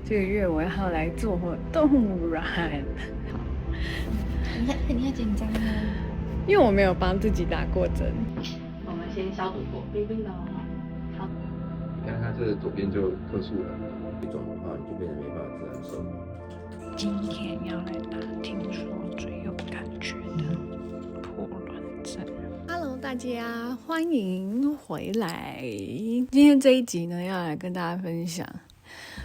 这个月我要来做冻卵。好，你很紧张吗？因为我没有帮自己打过针。我们先消毒过，冰冰的哦。好。你看它这左边就特殊了，这种的话你就变得没办法自然收。今天要来打听说最有感觉的破卵针。Hello， 大家欢迎回来。今天这一集呢，要来跟大家分享。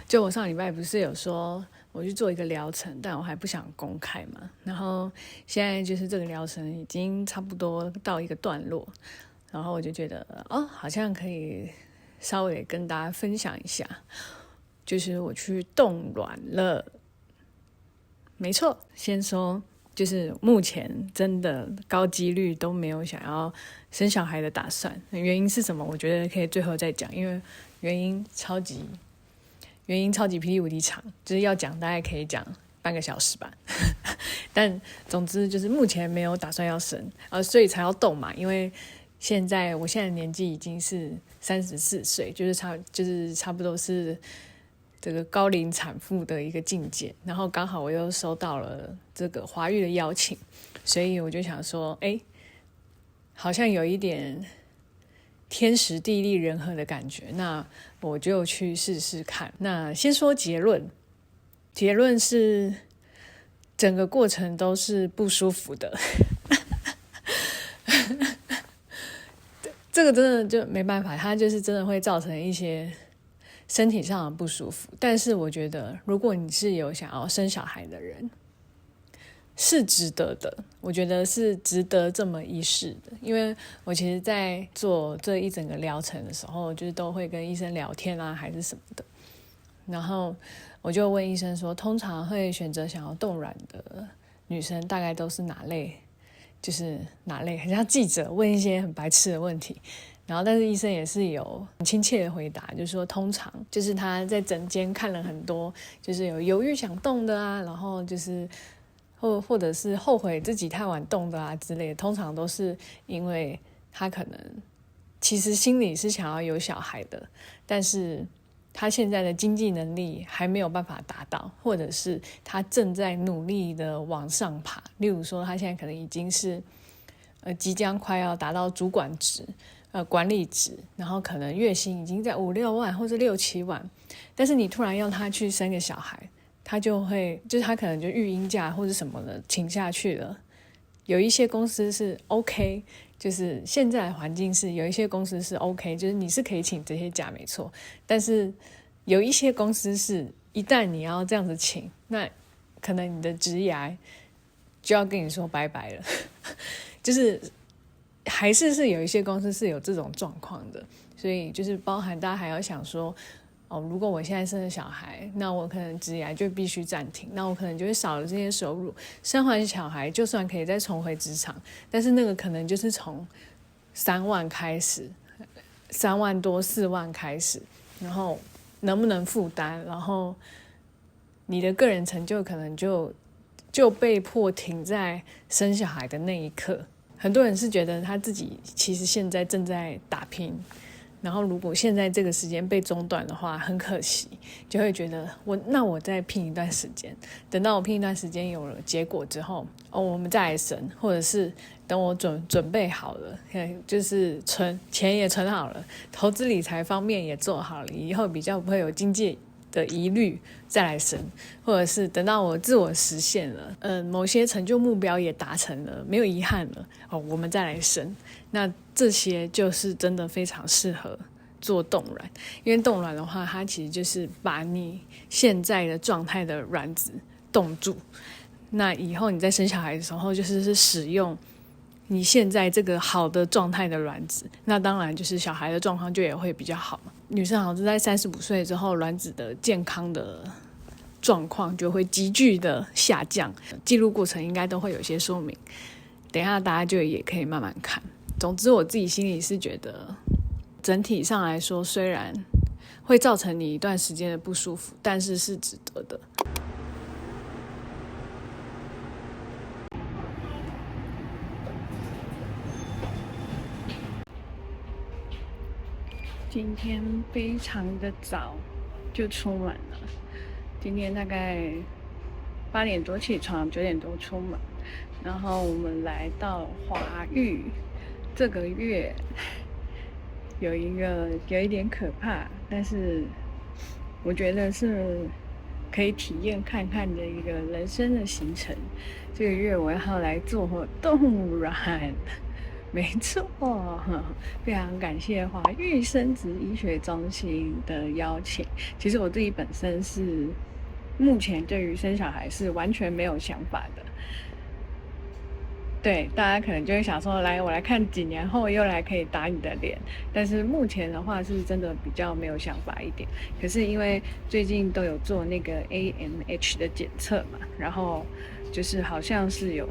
就我上礼拜不是有说我去做一个疗程，但我还不想公开嘛。然后现在就是这个疗程已经差不多到一个段落，然后我就觉得好像可以稍微跟大家分享一下，就是我去冻卵了。没错，先说就是目前真的高几率都没有想要生小孩的打算。原因是什么？我觉得可以最后再讲，因为原因超级霹雳无敌长，就是要讲大概可以讲半个小时吧。但总之就是目前没有打算要生，所以才要动嘛。因为我现在的年纪已经是34岁，就是差不多是这个高龄产妇的一个境界。然后刚好我又收到了这个怀孕的邀请，所以我就想说，好像有一点天时地利人和的感觉，那我就去试试看。那先说结论是整个过程都是不舒服的。这个真的就没办法，它就是真的会造成一些身体上的不舒服。但是我觉得如果你是有想要生小孩的人，是值得的，我觉得是值得这么一试的。因为我其实在做这一整个疗程的时候，就是都会跟医生聊天啊还是什么的，然后我就问医生说，通常会选择想要冻卵的女生大概都是哪类，就是哪类，很像记者问一些很白痴的问题。然后但是医生也是有很亲切的回答，就是说通常就是他在诊间看了很多就是有犹豫想动的啊，然后就是或者是后悔自己太晚动的啊之类的，通常都是因为他可能其实心里是想要有小孩的，但是他现在的经济能力还没有办法达到，或者是他正在努力的往上爬。例如说他现在可能已经是即将快要达到主管职管理职，然后可能月薪已经在5-6万或者6-7万，但是你突然要他去生个小孩，他就会就是他可能就育婴假或者什么的请下去了。有一些公司是 OK， 就是现在的环境是有一些公司是 OK， 就是你是可以请这些假没错，但是有一些公司是一旦你要这样子请，那可能你的职涯就要跟你说拜拜了。就是还是有一些公司是有这种状况的，所以就是包含大家还要想说如果我现在生了小孩，那我可能职业就必须暂停，那我可能就会少了这些收入。生完小孩就算可以再重回职场，但是那个可能就是从3万开始，3万多4万开始，然后能不能负担，然后你的个人成就可能就被迫停在生小孩的那一刻。很多人是觉得他自己其实现在正在打拼，然后如果现在这个时间被中断的话很可惜，就会觉得我再拼一段时间，等到我拼一段时间有了结果之后我们再来生，或者是等我准备好了，就是钱也存好了，投资理财方面也做好了，以后比较不会有经济的疑虑再来生，或者是等到我自我实现了某些成就目标也达成了，没有遗憾了我们再来生。那这些就是真的非常适合做冻卵，因为冻卵的话它其实就是把你现在的状态的卵子冻住，那以后你在生小孩的时候就是使用你现在这个好的状态的卵子，那当然就是小孩的状况就也会比较好嘛。女生好像是在35岁之后，卵子的健康的状况就会急剧的下降，记录过程应该都会有一些说明，等一下大家就也可以慢慢看。总之我自己心里是觉得整体上来说虽然会造成你一段时间的不舒服，但是是值得的。今天非常的早就出门了，今天大概8点多起床，9点多出门，然后我们来到华玉。这个月有一点可怕，但是我觉得是可以体验看看的一个人生的行程。这个月我要来做冻卵，没错，非常感谢华玉生殖医学中心的邀请。其实我自己本身是目前对于生小孩是完全没有想法的。对，大家可能就会想说，我来看几年后又来可以打你的脸。但是目前的话是真的比较没有想法一点。可是因为最近都有做那个 AMH 的检测嘛，然后就是好像是有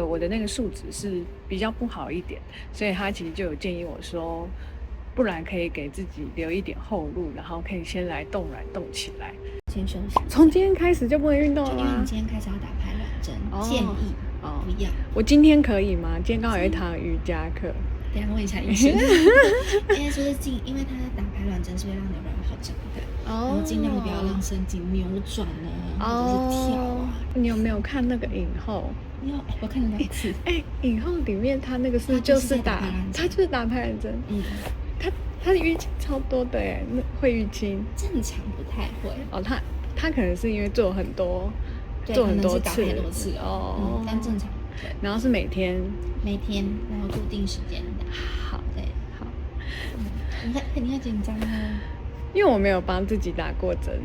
我的那个数值是比较不好一点，所以他其实就有建议我说，不然可以给自己留一点后路，然后可以先来冻卵冻起来。先休息。从今天开始就不能运动了吗？因为你今天开始要打排卵针，建议不要。我今天可以吗？今天刚好有一堂瑜伽课。等一下问一下医生。因为就是因为他打排卵针是会让你的卵好长的，然后尽量不要让神经扭转啊，或者是跳啊。你有没有看那个影后？我看了2次。影后里面他那个就是打排卵针。他的淤青超多的耶，会淤青。正常不太会。他可能是因为做很多次，但正常。然后是每天，然后固定时间打。好，对，好。你很紧张哦。因为我没有帮自己打过针。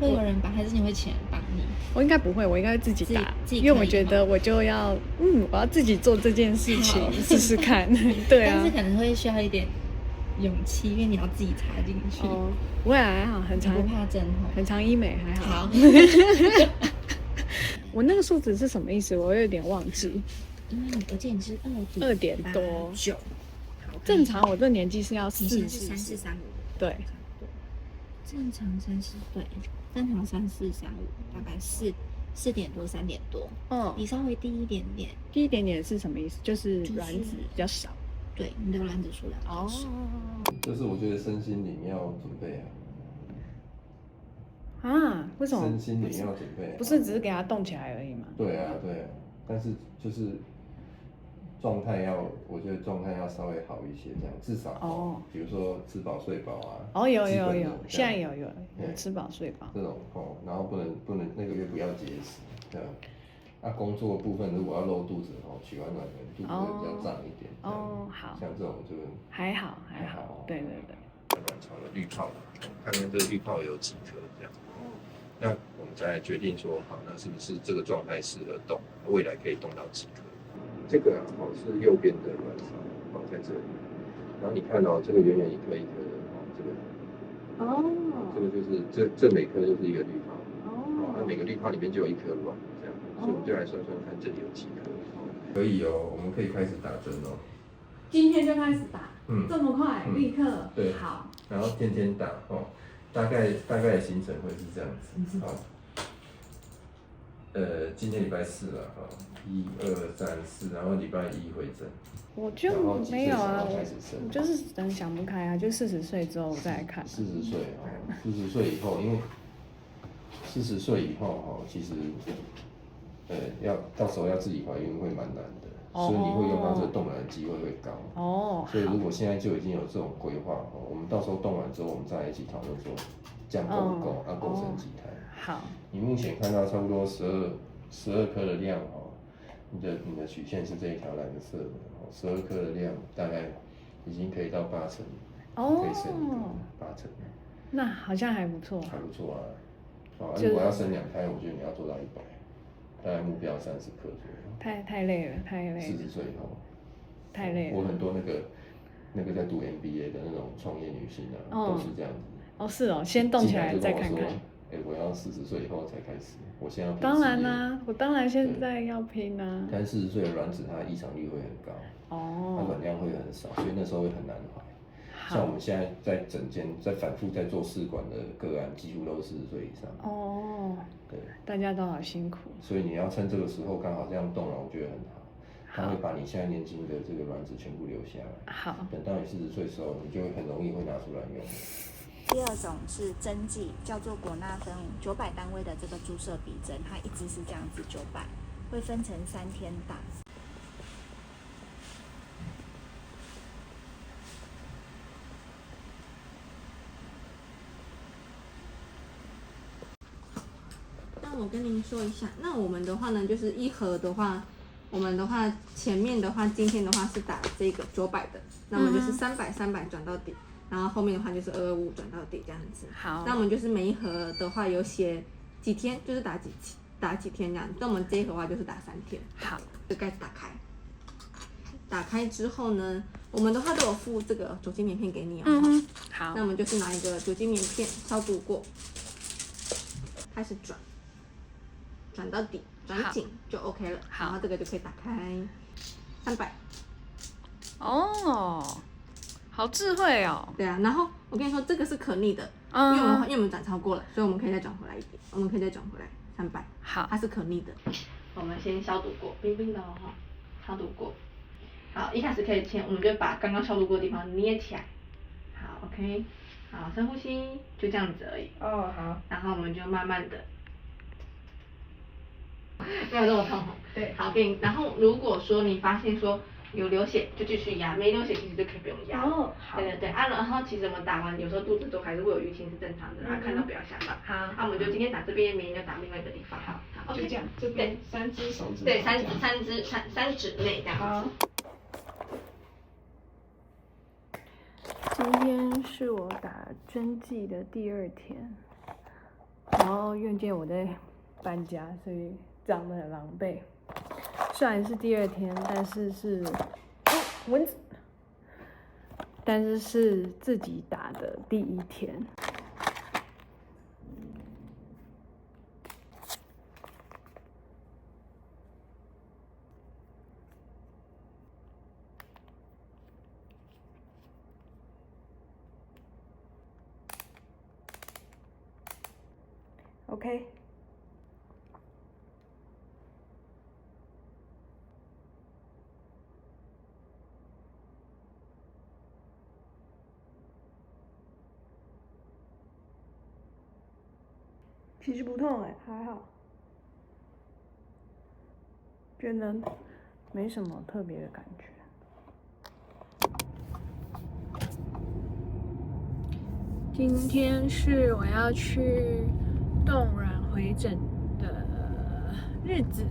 会有人帮，还是你会请人帮你？我应该不会，我应该会自己打，因为我觉得我就要，我要自己做这件事情，试试看。对啊。但是可能会需要一点勇气，因为你要自己插进去。不会还好，很长，不怕针哦，很长医美还好。好。我那个数值是什么意思？我有点忘记。因为我记得你是2点多9，正常我这年纪是要34、34、35，对，正常对，正常34、35，大概4点多、3点多。你稍微低一点点。低一点点是什么意思？就是卵子比较少。对，你的卵子数量比较少。就是我觉得身心灵要准备为什么？身心灵要准备不是只是给它动起来而已吗？对啊，但是就是我觉得状态要稍微好一些，这样至少比如说吃饱睡饱啊。有，现在有吃饱睡饱这种然后不能那个月不要节食，对啊。工作的部分如果要露肚子取完卵可能肚子会比较胀一点。好。像这种就还好。对。卵巢的滤泡，看看这个滤泡有几颗这样。那我们再决定说，好，那是不是这个状态适合动，未来可以动到几颗？这个是右边的卵巢放在这里，然后你看这个圆圆一颗一颗的这个，这个就是这每颗就是一个滤泡，那每个滤泡里面就有一颗卵，这样，所以我们就来算算看这里有几颗。可以我们可以开始打针今天就开始打，这么快，立刻。对，好，然后天天打大概的行程会是这样子今天礼拜4了1、2、3、4，然后礼拜1回诊。我就没有我就是真想不开就40岁之后再来看。40岁40岁以后，因为40岁以后其实到时候要自己怀孕会蛮难的。所以你会用到这个冻卵的机会会高。所以如果现在就已经有这种规划我们到时候冻卵之后，我们再一起讨论说这样够不够，构成几胎。好。你目前看到差不多12颗的量你的曲线是这一条蓝色的12颗的量大概已经可以到80%，可以生80%。那好像还不错。还不错如果要生2胎，我觉得你要做到100，大概目标30颗左右。太累了，40岁以后，太累了。我很多那个在读 MBA 的那种创业女性都是这样子。是先动起来再看看。我要40岁以后才开始，我现在要拼。当然啦，我当然现在要拼啊。但是40岁的卵子它异常率会很高，它卵量会很少，所以那时候会很难怀。像我们现在在诊间在反复在做试管的个案，几乎都是40岁以上。对，大家都好辛苦。所以你要趁这个时候刚好这样冻卵，我觉得很好。它会把你现在年轻的这个卵子全部留下来。好，等到你40岁的时候，你就很容易会拿出来用。第二种是针剂，叫做果纳芬900单位的这个注射鼻针，它一支是这样子900，会分成3天打。那我跟您说一下，那我们的话呢，就是一盒的话，我们的话前面的话，今天的话是打这个900的，那么就是300转到底，然后后面的话就是225转到底这样子。好，那我们就是每一盒的话有写几天，就是打几天这样。那我们这一盒的话就是打3天。好，就盖子打开。打开之后呢，我们的话都有附这个酒精棉片给你哦。好，那我们就是拿一个酒精棉片消毒过，开始转到底，转紧就 OK 了。然后这个就可以打开300。哦，好智慧哦。对啊，然后我跟你说，这个是可逆的，因为我们转超过了，所以我们可以再转回来一点，我们可以再转回来300。好，它是可逆的。我们先消毒过，冰冰的哦，消毒过。好，一开始可以先，我们就把刚刚消毒过的地方捏起来。好 ，OK， 好，深呼吸，就这样子而已。哦，好。然后我们就慢慢的，没有那么痛。对。好，给你。然后如果说你发现说有流血，就继续压；没流血，其实就可以不用压。哦，好。对对对，然后其实我们打完，有时候肚子都还是会有淤青，是正常的，看到不要吓到。好。那我们就今天打这边，明天就打另外一个地方。好。就这样，这边3只手指。对，三指内这样子。今天是我打针剂的第2天，然后因为今天我在搬家，所以长得很狼狈。虽然是第2天，但是蚊子，但是是自己打的第1天。OK，其实不痛哎，还好，觉得没什么特别的感觉。今天是我要去冻卵回诊的日子，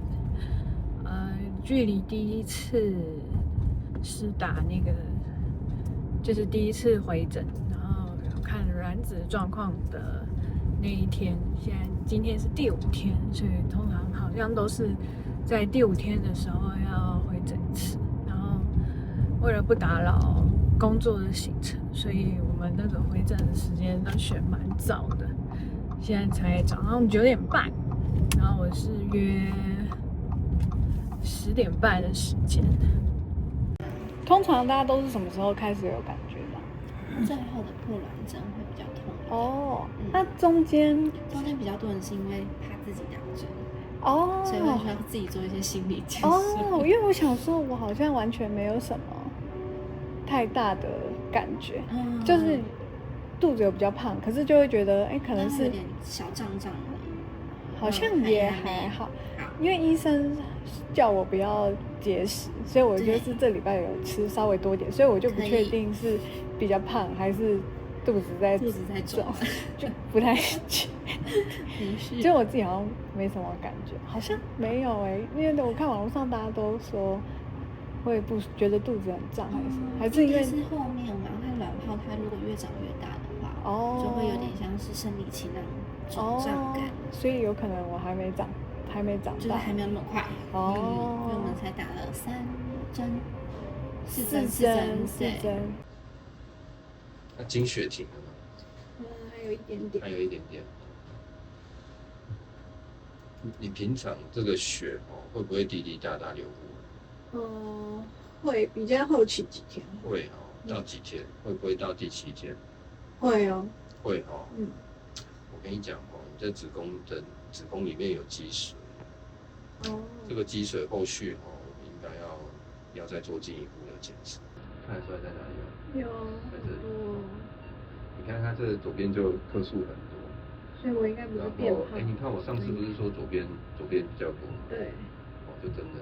距离第1次是打那个，就是第1次回诊，然后看卵子状况的那一天，今天是第5天，所以通常好像都是在第5天的时候要回诊一次，然后为了不打扰工作的行程，所以我们那个回诊的时间都选蛮早的，现在才早上9点半，然后我是约10点半的时间。通常大家都是什么时候开始有感觉的？最后的破卵针会比较痛。哦，那中间比较多人是因为怕自己打针。哦，所以会需要自己做一些心理建设。哦，因为我想说，我好像完全没有什么太大的感觉，就是肚子有比较胖，可是就会觉得，可能是有点小胀胀的，好像也还好，因为医生叫我不要节食，所以我就是这礼拜有吃稍微多一点，所以我就不确定是比较胖还是肚子在肿，就不太确定。就我自己好像没什么感觉，好像没有因为我看网络上大家都说会不觉得肚子很胀，还是因为是后面我们要看卵泡，它如果越长越大的话，就会有点像是生理期那种肿胀感，所以有可能我还没长大，就是还没有那么快因为我们才打了4针。那经血停了吗？还有一点点。你平常这个血会不会滴滴答答流过？会比较后期几天。会到几天？会不会到第7天？会哦。会我跟你讲你在子宫里面有积水。这个积水后续我们应该要再做进一步的检查。看得出来在哪里吗？有。在这里。你看它这左边就克数很多，所以我应该不是变胖。你看我上次不是说左边比较多？对。就真的，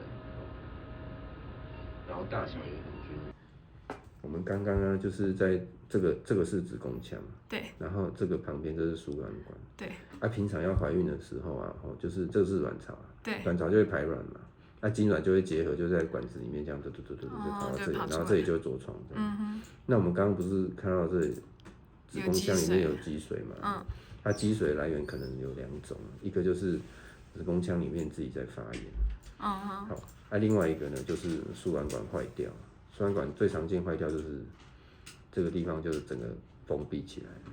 然后大小也很均匀。我们刚刚呢，就是在这个是子宫腔，对，然后这个旁边这是输卵管，对。平常要怀孕的时候啊，就是这是卵巢，对，卵巢就会排卵嘛，精卵就会结合，就在管子里面这样，就跑到这里，然后这里就会着床。那我们刚刚不是看到这里子宫腔里面有积水嘛？它积水来源可能有2种，一个就是子宫腔里面自己在发炎。好，另外一个呢，就是输卵管坏掉。输卵管最常见坏掉就是这个地方，就是整个封闭起来了。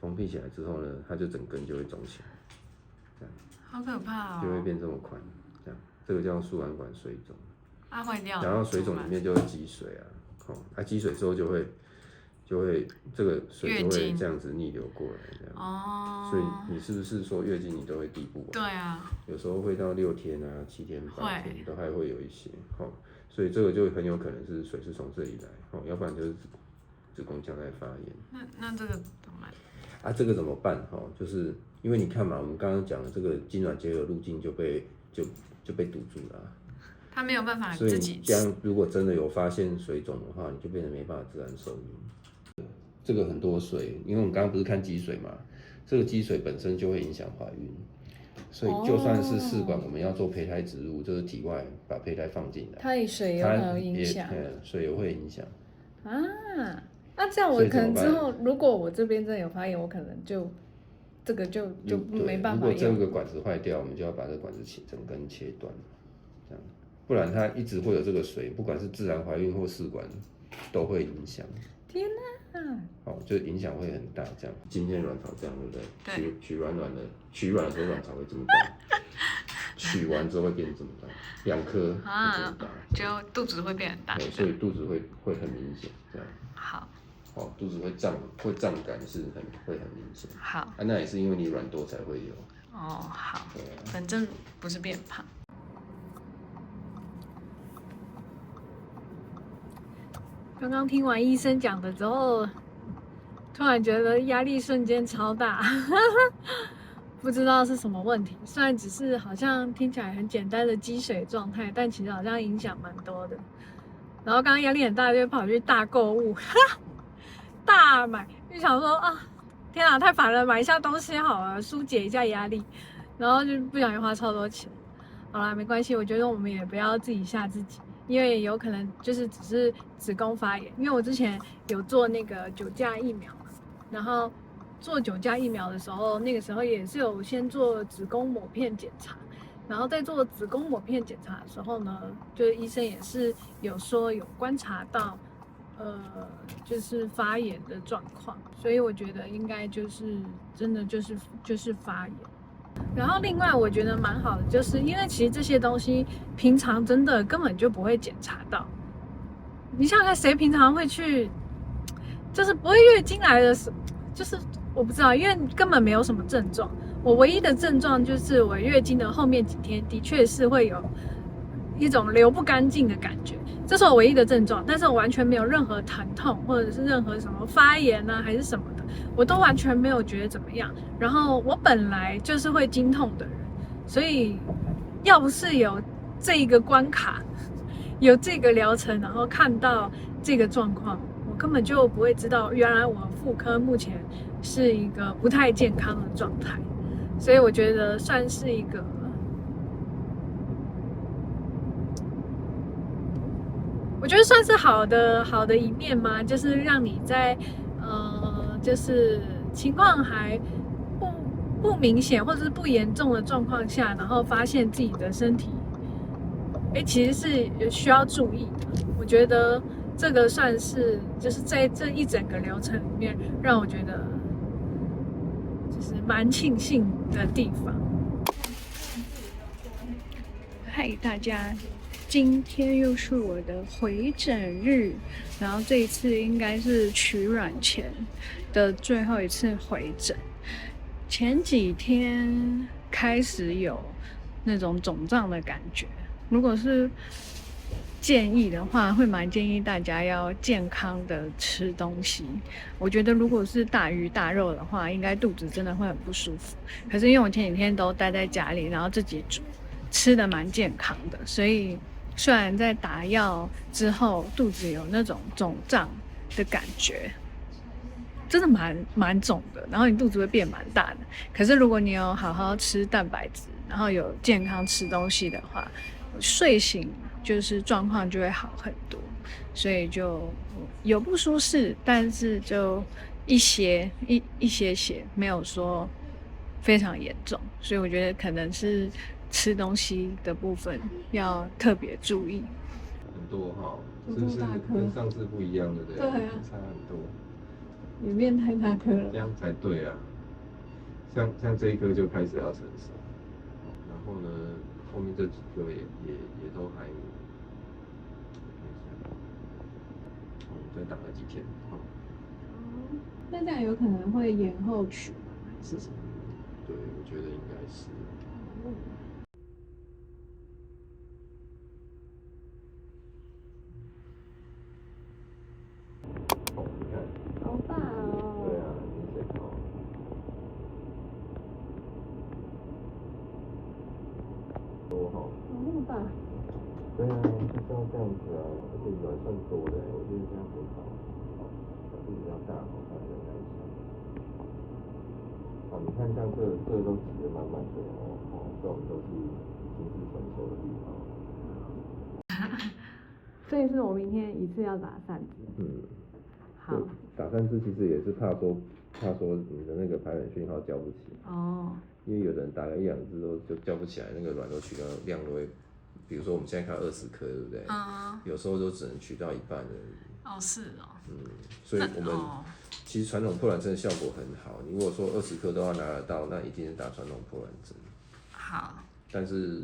封闭起来之后呢，它就整根就会肿起来，这样。好可怕哦！就会变这么宽，这样，这个叫输卵管水肿。坏掉了。然后水肿里面就会积水啊，积水之后就会这个水就会这样子逆流过来，这样。所以你是不是说月经你都会递不完？对啊。有时候会到6天啊、7天、8天都还会有一些，所以这个就很有可能是水是从这里来，要不然就是子宫腔在发炎。那这个怎么办？这个怎么办？就是因为你看嘛，我们刚刚讲的这个精卵结合路径就被堵住了。他没有办法自己。所以这样，如果真的有发现水肿的话，你就变得没办法自然受孕。这个很多水，因为我们刚刚不是看积水嘛，这个积水本身就会影响怀孕，所以就算是试管，我们要做胚胎植入，就是体外把胚胎放进来，它以水有没有影响？水也会影响。那这样我可能之后，如果我这边真的有发炎，我可能这个就没办法用。如果这个管子坏掉，我们就要把这个管子整根切断，这样，不然它一直会有这个水，不管是自然怀孕或试管，都会影响。天哪！就影响会很大。这样，今天卵巢这样，对不对？对。取卵的时候卵巢会这么大，取完之后会变这么大，2颗这么大，就肚子会变很大。所以肚子会很明显，这样。好。肚子会胀感是会很明显。好。那也是因为你卵多才会有。好。对啊。反正不是变胖。刚刚听完医生讲的之后，突然觉得压力瞬间超大，不知道是什么问题。虽然只是好像听起来很简单的积水状态，但其实好像影响蛮多的。然后刚刚压力很大，就跑去大购物，大买，就想说天啊，太烦了，买一下东西好了，疏解一下压力。然后就不小心花超多钱。好啦，没关系，我觉得我们也不要自己吓自己。因为有可能就是只是子宫发炎，因为我之前有做那个9价疫苗，然后做9价疫苗的时候，那个时候也是有先做子宫抹片检查，然后在做子宫抹片检查的时候呢，就是医生也是有说有观察到，就是发炎的状况，所以我觉得应该就是真的就是发炎。然后另外我觉得蛮好的，就是因为其实这些东西平常真的根本就不会检查到。你想想看，谁平常会去，就是不会月经来的时候，就是我不知道，因为根本没有什么症状。我唯一的症状就是我月经的后面几天的确是会有一种流不干净的感觉，这是我唯一的症状，但是我完全没有任何疼痛或者是任何什么发炎啊还是什么的，我都完全没有觉得怎么样。然后我本来就是会经痛的人，所以要不是有这一个关卡，有这个疗程，然后看到这个状况，我根本就不会知道原来我妇科目前是一个不太健康的状态，所以我觉得算是一个。我觉得算是好的一面嘛，就是让你在就是情况还不明显或者是不严重的状况下，然后发现自己的身体，其实是需要注意的。我觉得这个算是就是在这一整个流程里面，让我觉得就是蛮庆幸的地方。嗨，大家。今天又是我的回诊日，然后这一次应该是取卵前的最后一次回诊。前几天开始有那种肿胀的感觉，如果是建议的话，会蛮建议大家要健康的吃东西。我觉得如果是大鱼大肉的话，应该肚子真的会很不舒服。可是因为我前几天都待在家里，然后自己煮，吃的蛮健康的，所以虽然在打药之后肚子有那种肿胀的感觉，真的蛮肿的，然后你肚子会变蛮大的。可是如果你有好好吃蛋白质，然后有健康吃东西的话，睡醒就是状况就会好很多。所以就有不舒适，但是就一些没有说非常严重，所以我觉得可能是吃东西的部分要特别注意。很多哈，是不是跟上次不一样的？对啊，差很多。也变太大颗了，这样才对啊。像这一颗就开始要成熟，然后呢，后面这几颗也都还。再打了几天。那这样有可能会延后取吗？还是什么？对，我觉得应该是。哦，你看。好大哦。对啊，明显高。多好。那么大。对啊，就是要这样子啊，而且卵算多的，我觉得这样很好，小度比较大，好看的那一种。哦，你看像这都挤得满满的哦，这种都是已经是成熟的地方。所以是我明天一次要打3支。好。打3支其实也是怕说你的那个排卵讯号交不起。哦。因为有的人打个1、2支就交不起来，那个卵都取到量都会。比如说我们现在看20颗，对不对？有时候都只能取到一半而已。哦，是哦。所以我们其实传统破卵针的效果很好。你如果说20颗都要拿得到，那一定是打传统破卵针。好。但是，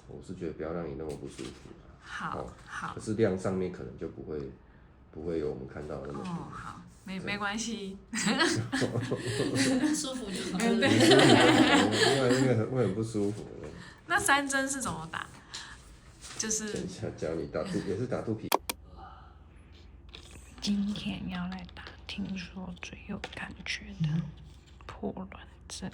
我是觉得不要让你那么不舒服。好。可是量上面可能就不会有我们看到的那么多。好。没关系，舒服就好了。因为会很不舒服。那3针是怎么打？就是等一下教你打也是打肚皮。今天要来打，听说最有感觉的破卵针。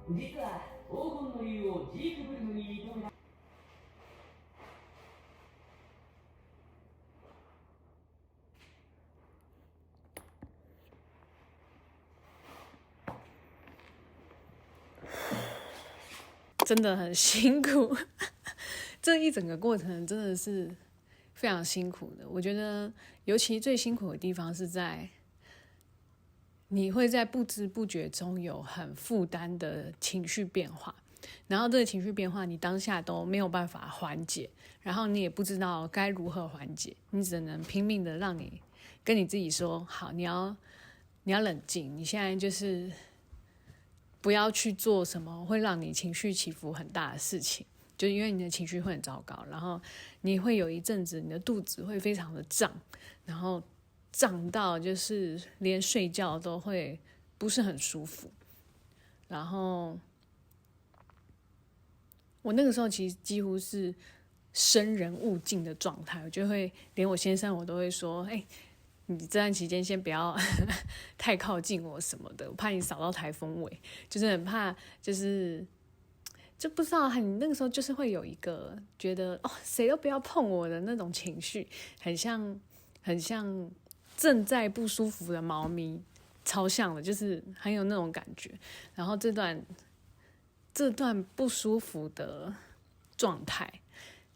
実は黄金の竜王ジークブルムに挑めた真的很辛苦，这一整个过程真的是非常辛苦的。我觉得尤其最辛苦的地方是在你会在不知不觉中有很负担的情绪变化，然后这个情绪变化你当下都没有办法缓解，然后你也不知道该如何缓解，你只能拼命的让你跟你自己说，好，你要冷静，你现在就是不要去做什么会让你情绪起伏很大的事情，就因为你的情绪会很糟糕，然后你会有一阵子你的肚子会非常的胀，然后胀到就是连睡觉都会不是很舒服。然后我那个时候其实几乎是生人勿近的状态，我就会连我先生我都会说，你这段期间先不要太靠近我什么的，我怕你扫到台风尾，就是很怕，就不知道你那个时候就是会有一个觉得谁都不要碰我的那种情绪，很像正在不舒服的猫咪，超像的，就是很有那种感觉。然后这段不舒服的状态，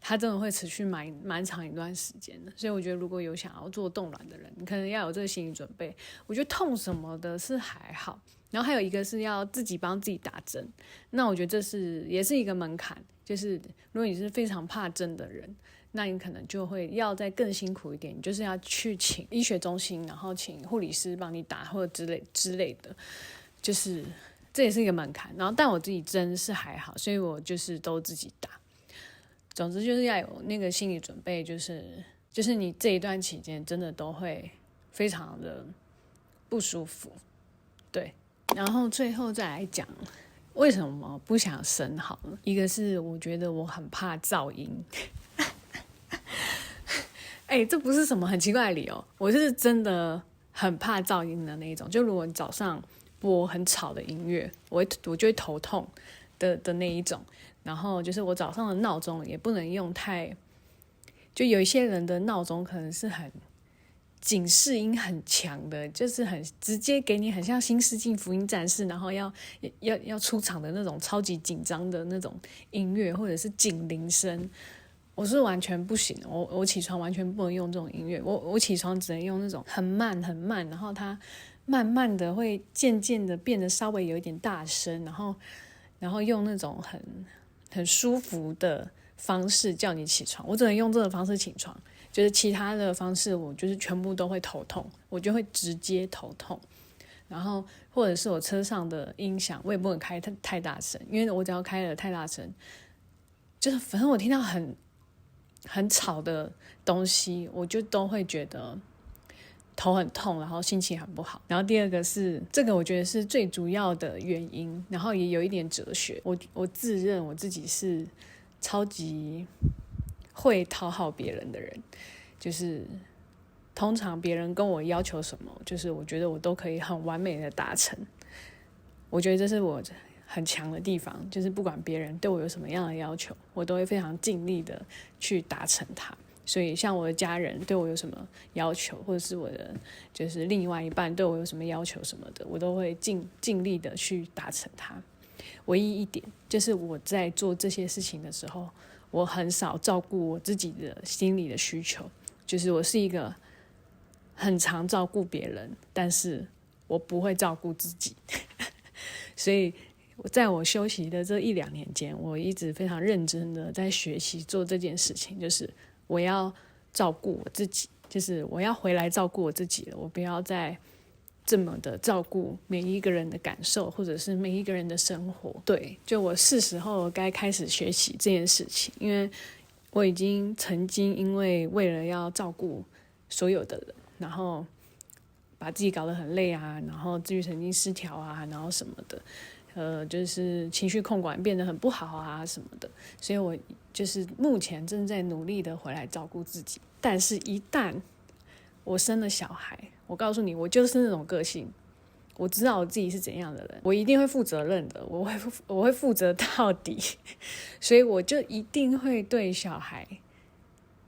它真的会持续蛮长一段时间的。所以我觉得如果有想要做冻卵的人，你可能要有这个心理准备。我觉得痛什么的是还好，然后还有一个是要自己帮自己打针，那我觉得这也是一个门槛，就是如果你是非常怕针的人，那你可能就会要再更辛苦一点，你就是要去请医学中心，然后请护理师帮你打或者之类的，就是这也是一个门槛。然后但我自己针是还好，所以我就是都自己打。总之就是要有那个心理准备，就是就是你这一段期间真的都会非常的不舒服，对。然后最后再来讲为什么不想生好了，一个是我觉得我很怕噪音。这不是什么很奇怪的理由，我是真的很怕噪音的那一种。就如果你早上播很吵的音乐，我就会头痛的那一种。然后就是我早上的闹钟也不能用太，就有一些人的闹钟可能是很警示音很强的，就是很直接给你很像新世纪福音战士，然后要出场的那种超级紧张的那种音乐，或者是警铃声，我是完全不行。我起床完全不能用这种音乐，我起床只能用那种很慢很慢，然后它慢慢的会渐渐的变得稍微有一点大声，然后用那种很舒服的方式叫你起床，我只能用这个方式起床，就是其他的方式我就是全部都会头痛，我就会直接头痛。然后或者是我车上的音响我也不能开太大声，因为我只要开了太大声，就是反正我听到很吵的东西，我就都会觉得头很痛，然后心情很不好。然后第二个是这个我觉得是最主要的原因，然后也有一点哲学。我自认我自己是超级会讨好别人的人，就是通常别人跟我要求什么，就是我觉得我都可以很完美的达成。我觉得这是我很强的地方，就是不管别人对我有什么样的要求，我都会非常尽力的去达成它。所以像我的家人对我有什么要求，或者是我的就是另外一半对我有什么要求什么的，我都会尽力的去达成它。唯一一点就是我在做这些事情的时候，我很少照顾我自己的心理的需求，就是我是一个很常照顾别人，但是我不会照顾自己。所以在我休息的这1-2年间，我一直非常认真的在学习做这件事情，就是我要照顾我自己，就是我要回来照顾我自己了，我不要再这么的照顾每一个人的感受，或者是每一个人的生活。对，就我是时候该开始学习这件事情，因为我已经曾经因为了要照顾所有的人，然后把自己搞得很累啊，然后自律神经失调啊，然后什么的，就是情绪控管变得很不好啊什么的，所以我就是目前正在努力的回来照顾自己。但是一旦我生了小孩，我告诉你，我就是那种个性，我知道我自己是怎样的人，我一定会负责任的，我会负责到底，所以我就一定会对小孩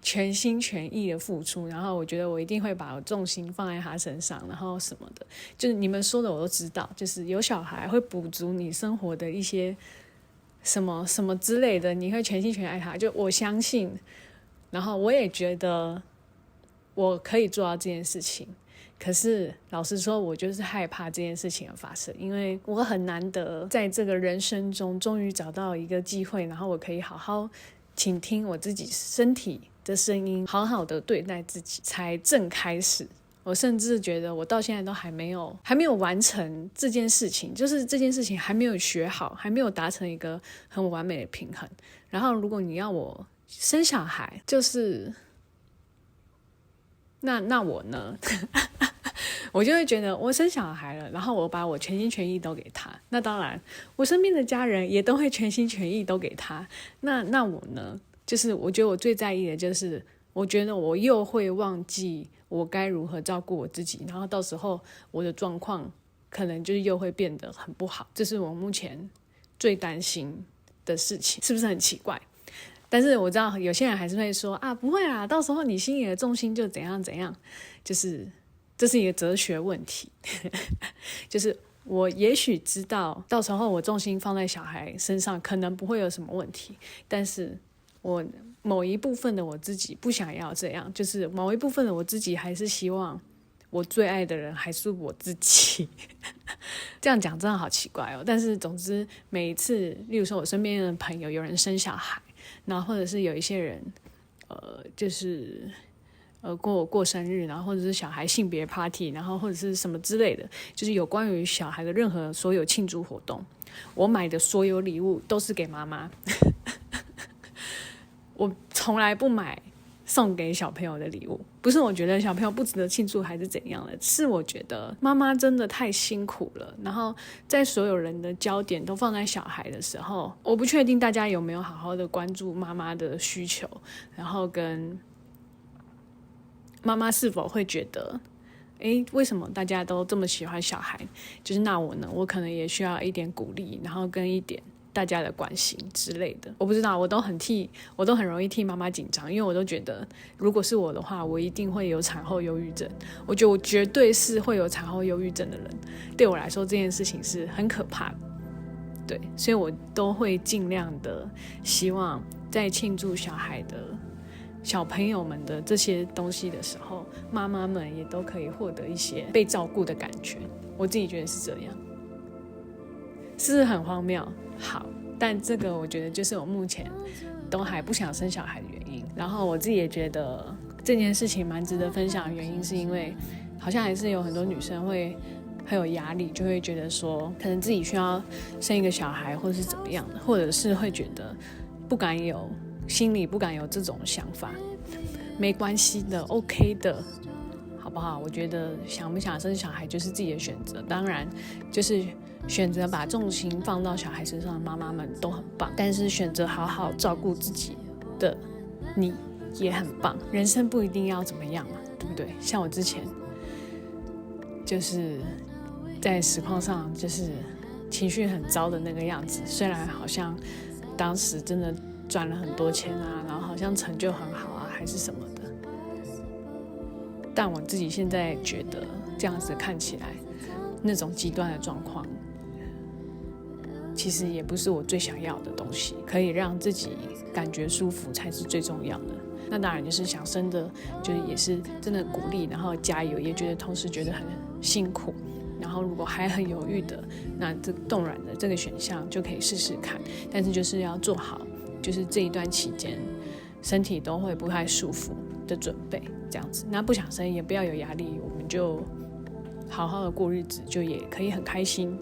全心全意的付出，然后我觉得我一定会把我重心放在他身上，然后什么的，就是你们说的我都知道，就是有小孩会补足你生活的一些什么什么之类的，你会全心全意爱他，就我相信，然后我也觉得我可以做到这件事情。可是老实说，我就是害怕这件事情的发生，因为我很难得在这个人生中终于找到一个机会，然后我可以好好倾听我自己身体的声音，好好的对待自己，才正开始。我甚至觉得我到现在都还没有完成这件事情，就是这件事情还没有学好，还没有达成一个很完美的平衡。然后如果你要我生小孩，就是那我呢我就会觉得我生小孩了，然后我把我全心全意都给他，那当然我身边的家人也都会全心全意都给他，那我呢，就是我觉得我最在意的就是我觉得我又会忘记我该如何照顾我自己，然后到时候我的状况可能就是又会变得很不好，这是我目前最担心的事情。是不是很奇怪？但是我知道有些人还是会说啊，不会啦，到时候你心里的重心就怎样怎样，就是这是一个哲学问题就是我也许知道到时候我重心放在小孩身上可能不会有什么问题，但是我某一部分的我自己不想要这样，就是某一部分的我自己还是希望我最爱的人还是我自己这样讲真的好奇怪哦。但是总之每一次例如说我身边的朋友有人生小孩，然后或者是有一些人就是过生日，然后或者是小孩性别 party， 然后或者是什么之类的，就是有关于小孩的任何所有庆祝活动，我买的所有礼物都是给妈妈我从来不买送给小朋友的礼物。不是我觉得小朋友不值得庆祝还是怎样的，是我觉得妈妈真的太辛苦了，然后在所有人的焦点都放在小孩的时候，我不确定大家有没有好好的关注妈妈的需求，然后跟妈妈是否会觉得为什么大家都这么喜欢小孩，就是那我呢，我可能也需要一点鼓励，然后跟一点大家的关心之类的。我不知道，我都很容易替妈妈紧张，因为我都觉得如果是我的话，我一定会有产后忧郁症。我觉得我绝对是会有产后忧郁症的人，对我来说这件事情是很可怕的。对，所以我都会尽量的希望在庆祝小朋友们的这些东西的时候，妈妈们也都可以获得一些被照顾的感觉。我自己觉得是这样，是不是很荒谬？好，但这个我觉得就是我目前都还不想生小孩的原因。然后我自己也觉得这件事情蛮值得分享的原因，是因为好像还是有很多女生会很有压力，就会觉得说可能自己需要生一个小孩，或者是怎么样的，或者是会觉得心里不敢有这种想法。没关系的 ，OK 的，好不好？我觉得想不想生小孩就是自己的选择，当然就是选择把重心放到小孩身上的妈妈们都很棒，但是选择好好照顾自己的你也很棒。人生不一定要怎么样嘛，对不对？像我之前就是在实况上就是情绪很糟的那个样子，虽然好像当时真的赚了很多钱啊，然后好像成就很好啊，还是什么的，但我自己现在觉得这样子看起来那种极端的状况其实也不是我最想要的东西，可以让自己感觉舒服才是最重要的。那当然就是想生的，就是也是真的鼓励，然后加油，也觉得同时觉得很辛苦。然后如果还很犹豫的，那这冻卵的这个选项就可以试试看，但是就是要做好，就是这一段期间身体都会不太舒服的准备，这样子。那不想生也不要有压力，我们就好好的过日子，就也可以很开心。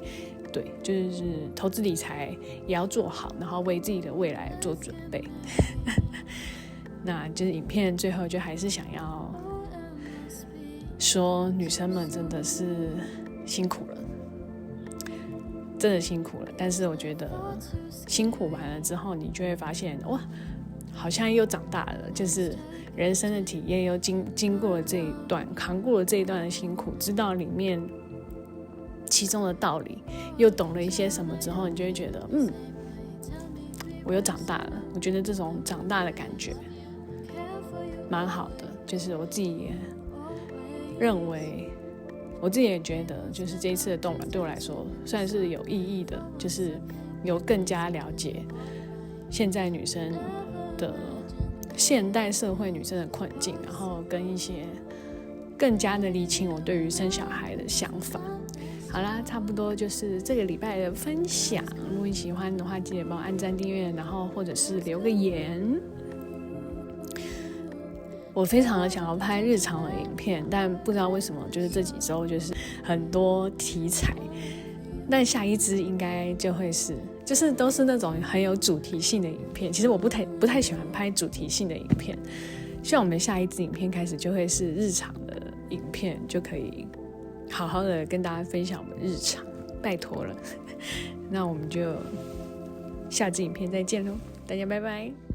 对，就是投资理财也要做好，然后为自己的未来做准备。那就是影片最后就还是想要说，女生们真的是辛苦了，真的辛苦了。但是我觉得辛苦完了之后，你就会发现，哇，好像又长大了，就是人生的体验又经过了这一段，扛过了这一段的辛苦，知道里面其中的道理，又懂了一些什么之后，你就会觉得，我又长大了。我觉得这种长大的感觉蛮好的，就是我自己也认为，我自己也觉得，就是这一次的冻卵对我来说算是有意义的，就是有更加了解现在女生的现代社会女生的困境，然后跟一些更加的理清我对于生小孩的想法。好啦，差不多就是这个礼拜的分享。如果你喜欢的话，记得帮我按赞、订阅，然后或者是留个言。我非常的想要拍日常的影片，但不知道为什么，就是这几周就是很多题材，但下一支应该就会是，就是都是那种很有主题性的影片。其实我不太喜欢拍主题性的影片，希望我们下一支影片开始就会是日常的影片，就可以好好的跟大家分享我们日常，拜托了。那我们就下支影片再见喽，大家拜拜。